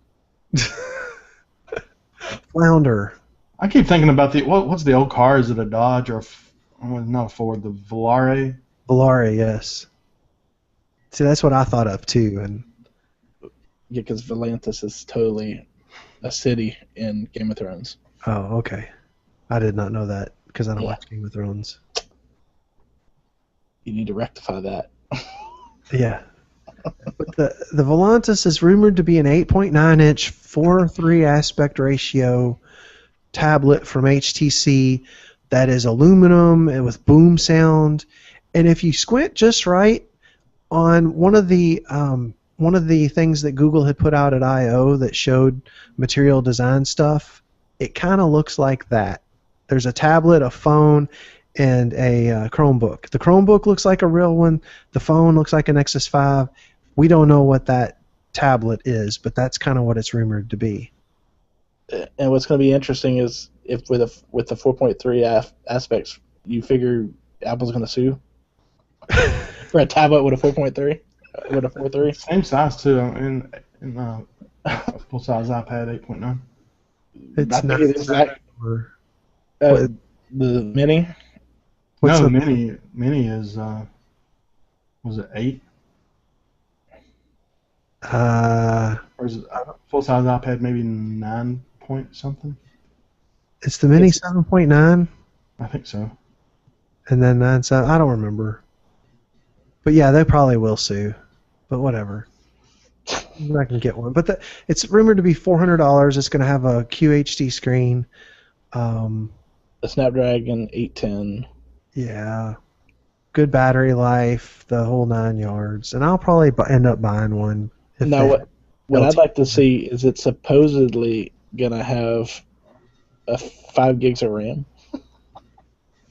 Flounder. I keep thinking about what's the old car? Is it a Dodge or not a Ford? The Volare? Volare, yes. See, that's what I thought of too, and. Yeah, because Volantis is totally a city in Game of Thrones. Oh, okay. I did not know that because I don't watch Game of Thrones. You need to rectify that. Yeah. But the Volantis is rumored to be an 8.9-inch 4:3 aspect ratio tablet from HTC that is aluminum and with boom sound. And if you squint just right on one of the things that Google had put out at I/O that showed material design stuff, it kind of looks like that. There's a tablet, a phone, and a Chromebook. The Chromebook looks like a real one. The phone looks like an Nexus 5. We don't know what that tablet is, but that's kind of what it's rumored to be. And what's going to be interesting is if with the 4.3 aspects, you figure Apple's going to sue for a tablet with a 4.3. With a 4.3? Same size too. In full size iPad 8.9. It's not exact. The mini. No, the mini is was it 8? Or is it full size iPad maybe 9 point something? It's the mini 7.9. I think so. And then 9.7. I don't remember. But yeah, they probably will sue. But whatever. I can get one. But it's rumored to be $400. It's going to have a QHD screen. A Snapdragon 810. Yeah. Good battery life, the whole 9 yards. And I'll probably end up buying one. Now, what I'd like to see is it's supposedly going to have a 5 gigs of RAM.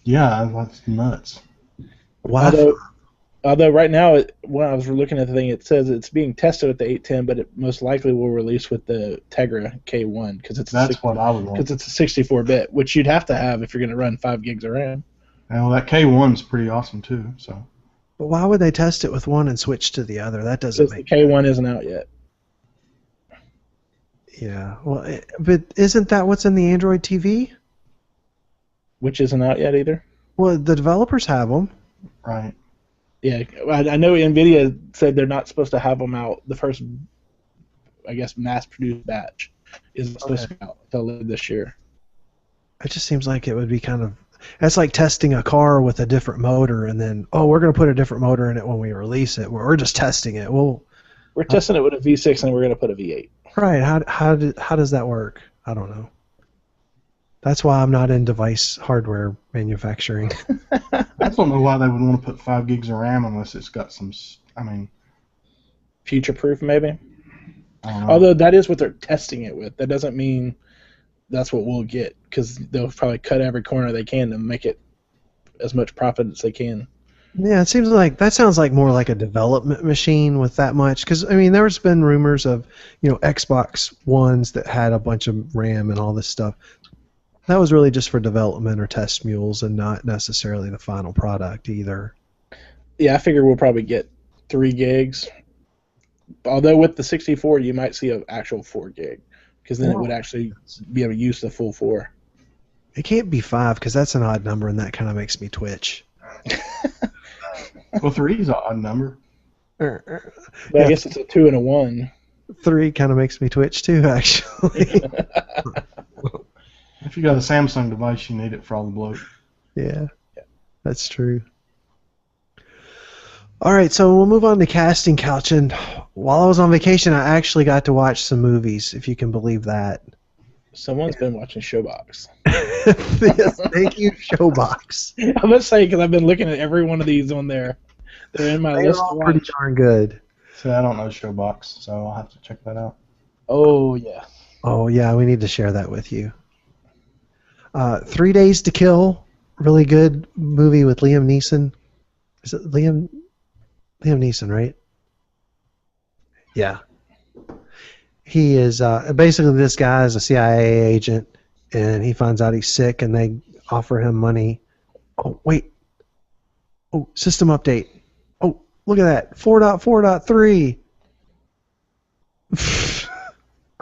Yeah, that's nuts. Wow. Although right now, when I was looking at the thing, it says it's being tested with the 810, but it most likely will release with the Tegra K1 because what I would want. Because it's a 64-bit, which you'd have to have if you're going to run 5 gigs of RAM. Well, that K1's pretty awesome too. So. But why would they test it with one and switch to the other? That doesn't make sense. The K1 isn't out yet. Yeah. Well, but isn't that what's in the Android TV? Which isn't out yet either. Well, the developers have them. Right. Yeah, I know NVIDIA said they're not supposed to have them out. The first, I guess, mass-produced batch isn't supposed to be out until later this year. It just seems like it would be kind of... That's like testing a car with a different motor and then, we're going to put a different motor in it when we release it. We're just testing it. We're testing it with a V6 and we're going to put a V8. Right. How does that work? I don't know. That's why I'm not in device hardware manufacturing. I don't know why they would want to put 5 gigs of RAM unless it's got some, future-proof maybe? Although that is what they're testing it with. That doesn't mean that's what we'll get because they'll probably cut every corner they can to make it as much profit as they can. Yeah, it seems like that sounds like more like a development machine with that much. Because there's been rumors of Xbox Ones that had a bunch of RAM and all this stuff. That was really just for development or test mules and not necessarily the final product either. Yeah, I figure we'll probably get 3 gigs Although with the 64, you might see an actual 4 gig, because then it would actually be able to use the full 4. It can't be 5 because that's an odd number, and that kind of makes me twitch. Well, 3 is an odd number. But Yeah, I guess it's a 2 and a 1. 3 kind of makes me twitch too, actually. If you got a Samsung device, you need it for all the bloat. Yeah, that's true. All right, so we'll move on to casting couch. And while I was on vacation, I actually got to watch some movies, if you can believe that. Someone's been watching Showbox. Yes, thank you, Showbox. I must say, because I've been looking at every one of these on there. They're in my They're list to all pretty watch. darn good. See, I don't know Showbox, so I'll have to check that out. Oh, yeah. Oh, yeah, we need to share that with you. 3 Days to Kill, really good movie with Liam Neeson. Is it Liam Neeson, right? Yeah. He is basically, this guy is a CIA agent, and he finds out he's sick, and they offer him money. Oh, wait. Oh, system update. Oh, look at that. 4.4.3.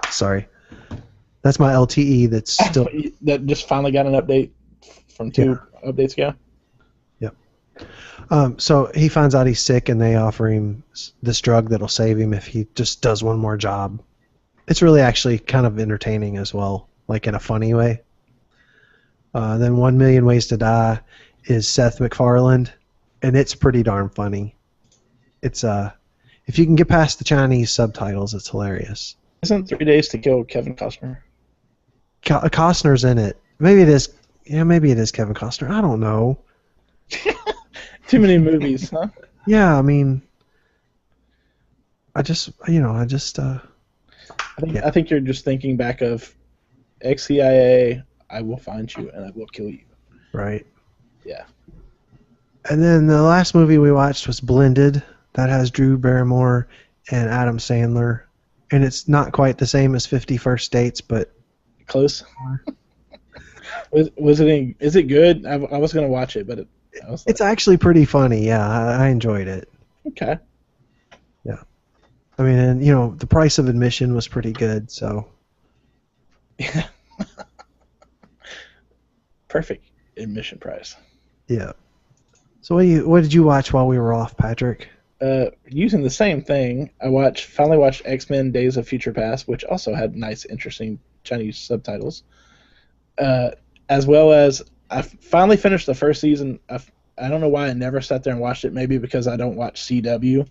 Sorry. That's my LTE that's still... That just finally got an update from 2 updates ago? Yep. So he finds out he's sick, and they offer him this drug that'll save him if he just does one more job. It's really actually kind of entertaining as well, like in a funny way. Then 1 Million Ways to Die is Seth MacFarlane, and it's pretty darn funny. It's if you can get past the Chinese subtitles, it's hilarious. Isn't 3 Days to Kill Kevin Costner? Costner's in it. Maybe it is. Yeah, maybe it is Kevin Costner. I don't know. Too many movies, huh? Yeah, I mean, I think you're just thinking back of ex-CIA, I will find you and I will kill you. right. Yeah. And then the last movie we watched was Blended. That has Drew Barrymore and Adam Sandler. And it's not quite the same as 50 First Dates, but... Close. Was it? Is it good? I was going to watch it, but it's actually pretty funny. Yeah, I enjoyed it. Okay. Yeah. I mean, and, the price of admission was pretty good, so... Yeah. Perfect admission price. Yeah. So what did you watch while we were off, Patrick? Using the same thing, I finally watched X-Men: Days of Future Past, which also had nice, interesting Chinese subtitles. As well as I finally finished the first season. I don't know why I never sat there and watched it. Maybe because I don't watch CW,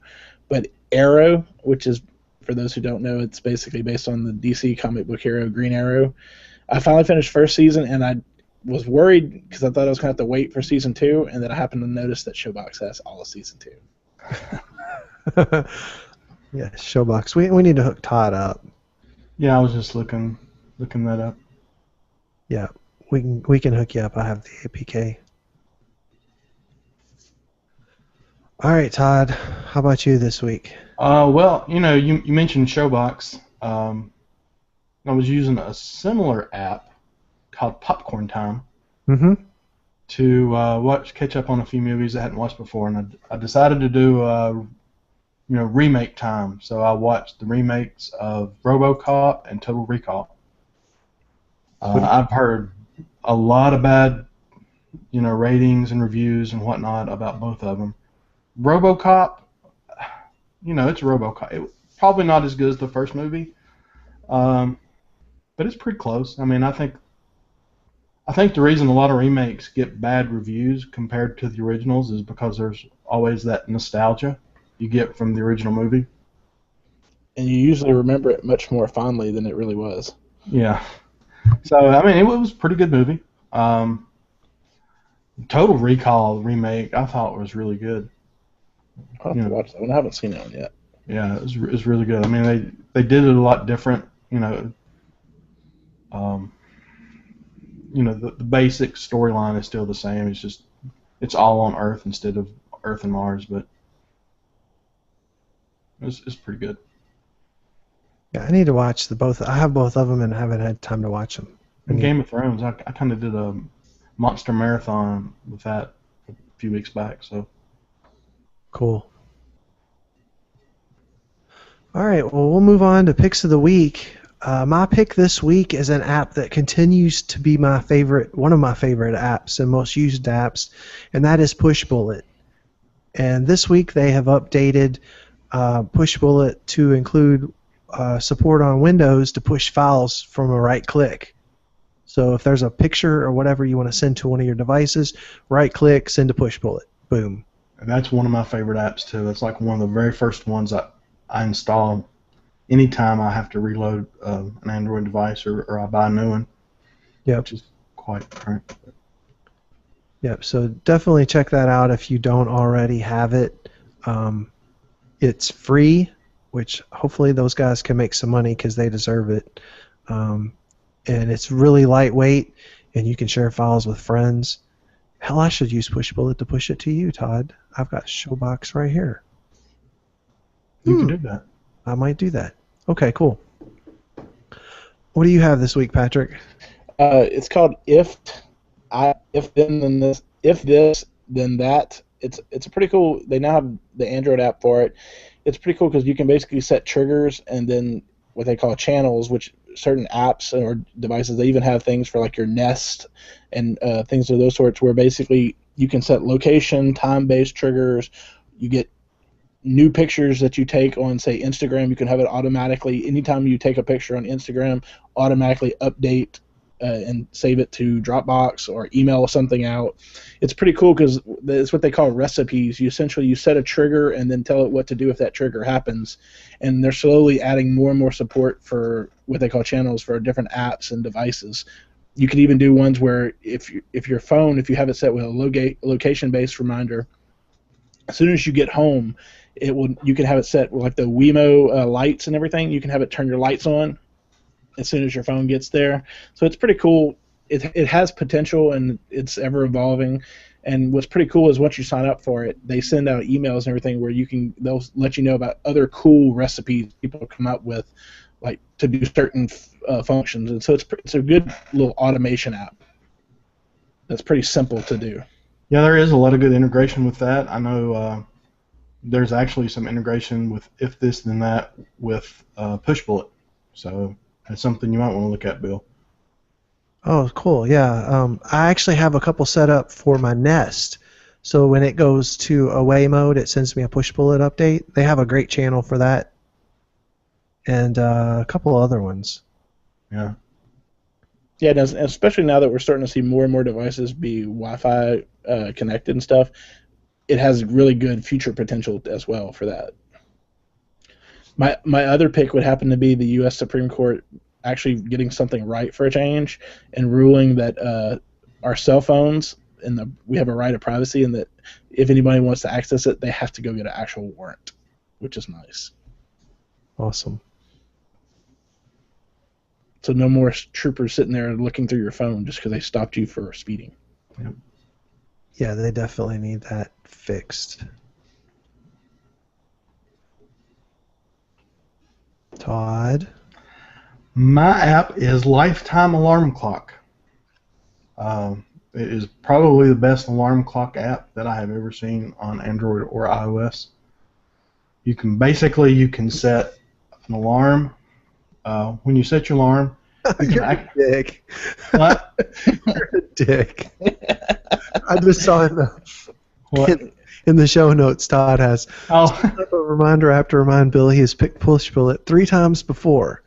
but Arrow, which is, for those who don't know, it's basically based on the DC comic book hero Green Arrow. I finally finished first season, and I was worried because I thought I was going to have to wait for season 2, and then I happened to notice that Showbox has all of season 2. Yeah, Showbox. We need to hook Todd up. Yeah, I was just looking that up. Yeah, we can hook you up. I have the APK. All right, Todd. How about you this week? Well, you mentioned Showbox. I was using a similar app called Popcorn Time Mm-hmm. to catch up on a few movies I hadn't watched before, and I decided to do remake time. So I watched the remakes of RoboCop and Total Recall. I've heard a lot of bad, ratings and reviews and whatnot about both of them. RoboCop, it's RoboCop. Probably not as good as the first movie, but it's pretty close. I mean, I think the reason a lot of remakes get bad reviews compared to the originals is because there's always that nostalgia you get from the original movie. And you usually remember it much more fondly than it really was. Yeah. So, I mean, it was a pretty good movie. Total Recall remake, I thought was really good. I'll have to watch that one. I haven't seen that one yet. Yeah, it was really good. I mean, they did it a lot different. The basic storyline is still the same. It's just it's all on Earth instead of Earth and Mars, but it's pretty good. Yeah, I need to watch both. I have both of them and haven't had time to watch them. And Game of Thrones, I kind of did a monster marathon with that a few weeks back. So cool. All right, well, we'll move on to picks of the week. My pick this week is an app that continues to be my favorite, one of my favorite apps and most used apps, and that is Pushbullet. And this week they have updated Pushbullet to include support on Windows to push files from a right click. So if there's a picture or whatever you want to send to one of your devices, right click, send to Pushbullet. Boom. And that's one of my favorite apps too. It's like one of the very first ones I install anytime I have to reload an Android device or I buy a new one. Yep. Which is quite current. Yep. So definitely check that out if you don't already have it. It's free, which hopefully those guys can make some money because they deserve it. And it's really lightweight, and you can share files with friends. Hell, I should use Pushbullet to push it to you, Todd. I've got Showbox right here. You can do that. I might do that. Okay, cool. What do you have this week, Patrick? It's called if then this, if this then that. It's pretty cool. They now have the Android app for it. It's pretty cool because you can basically set triggers and then what they call channels, which certain apps or devices, they even have things for like your Nest and things of those sorts where basically you can set location, time-based triggers. You get new pictures that you take on, say, Instagram. You can have it automatically, anytime you take a picture on Instagram, automatically update and save it to Dropbox or email something out. It's pretty cool because it's what they call recipes. You set a trigger and then tell it what to do if that trigger happens. And they're slowly adding more and more support for what they call channels for different apps and devices. You can even do ones where if your phone, if you have it set with a location-based reminder, as soon as you get home, you can have it set with like the Wemo lights and everything. You can have it turn your lights on as soon as your phone gets there. So it's pretty cool. It has potential and it's ever evolving. And what's pretty cool is once you sign up for it, they send out emails and everything where they'll let you know about other cool recipes people come up with, like to do certain functions. And so it's a good little automation app. That's pretty simple to do. Yeah, there is a lot of good integration with that. I know there's actually some integration with if this then that with Pushbullet. So that's something you might want to look at, Bill. Oh, cool. Yeah. I actually have a couple set up for my Nest. So when it goes to away mode, it sends me a Pushbullet update. They have a great channel for that. And a couple other ones. Yeah. Yeah, especially now that we're starting to see more and more devices be Wi-Fi connected and stuff, it has really good future potential as well for that. My other pick would happen to be the U.S. Supreme Court actually getting something right for a change and ruling that our cell phones we have a right of privacy, and that if anybody wants to access it, they have to go get an actual warrant, which is nice. Awesome. So no more troopers sitting there looking through your phone just because they stopped you for speeding. Yep. Yeah, they definitely need that fixed. Todd? My app is Lifetime Alarm Clock. It is probably the best alarm clock app that I have ever seen on Android or iOS. You can set an alarm. When you set your alarm, You're a dick. What? You're a dick. I just saw What? in the show notes Todd has Oh. a reminder app to remind Bill he has picked Pushbullet 3 times before.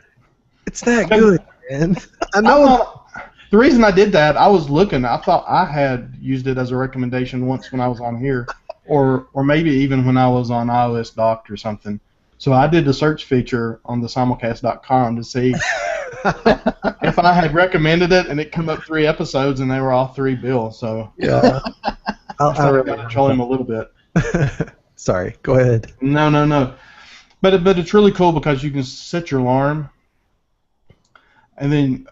It's that good, man. I know. The reason I did that, I was looking. I thought I had used it as a recommendation once when I was on here, or maybe even when I was on iOS Docked or something. So I did the search feature on the Simulcast.com to see if I had recommended it, and it came up 3 episodes, and they were all 3 Bill. So Yeah. I control him a little bit. Sorry, go ahead. No. But it's really cool because you can set your alarm, and then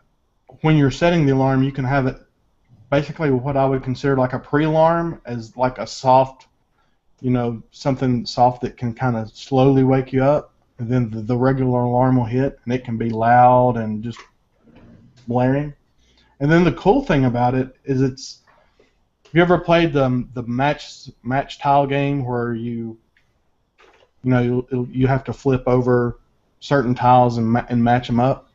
when you're setting the alarm, you can have it basically what I would consider like a pre-alarm, as like a soft, something soft that can kind of slowly wake you up, and then the regular alarm will hit, and it can be loud and just blaring. And then the cool thing about it is have you ever played the match tile game where you have to flip over certain tiles and match them up.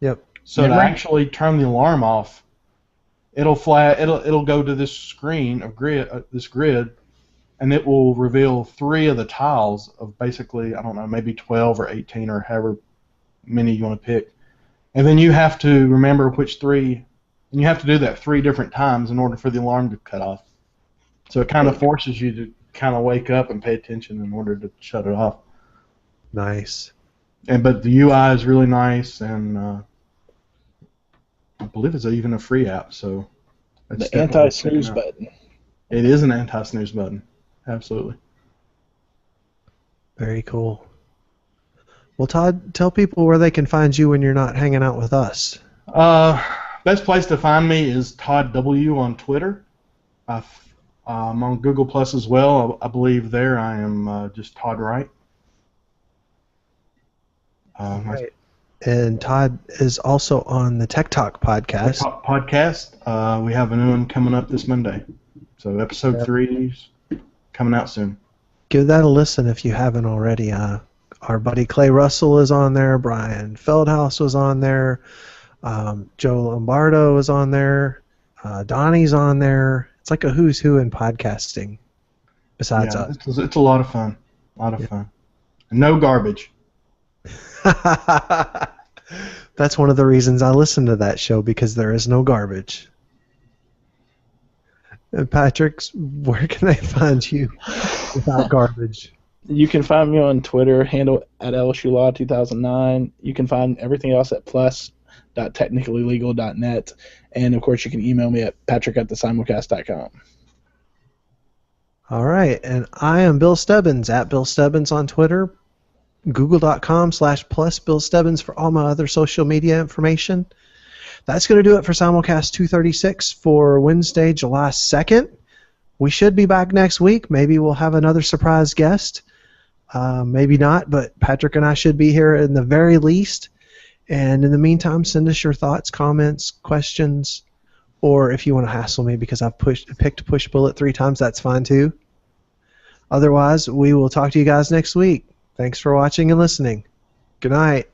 Yep. So to Memory? actually turn the alarm off, it'll go to this screen of this grid, and it will reveal 3 of the tiles of basically, I don't know, maybe 12 or 18 or however many you want to pick. And then you have to remember which 3, and you have to do that 3 different times in order for the alarm to cut off. So it kind of forces you to kind of wake up and pay attention in order to shut it off. Nice. But the UI is really nice, and I believe it's even a free app. So it's The anti-snooze button. It is an anti-snooze button. Absolutely. Very cool. Well, Todd, tell people where they can find you when you're not hanging out with us. Best place to find me is Todd W on Twitter. I'm on Google Plus as well. I believe there I am just Todd Wright. Right. And Todd is also on the Tech Talk podcast. We have a new one coming up this Monday. So episode 3 is coming out soon. Give that a listen if you haven't already. Our buddy Clay Russell is on there. Brian Feldhouse was on there. Joe Lombardo is on there. Donnie's on there. It's like a who's who in podcasting besides us. It's a lot of fun. A lot of fun. And no garbage. That's one of the reasons I listen to that show, because there is no garbage. Patrick, where can they find you without garbage? You can find me on Twitter, handle at LSULaw2009. You can find everything else at plus.technicallylegal.net. And, of course, you can email me at patrick@thesimulcast.com. All right. And I am Bill Stebbins, at Bill Stebbins on Twitter. Google.com/plus Bill Stebbins for all my other social media information. That's going to do it for Simulcast 236 for Wednesday, July 2nd. We should be back next week. Maybe we'll have another surprise guest. Maybe not, but Patrick and I should be here in the very least. And in the meantime, send us your thoughts, comments, questions, or if you want to hassle me because I've picked push bullet 3 times, that's fine too. Otherwise, we will talk to you guys next week. Thanks for watching and listening. Good night.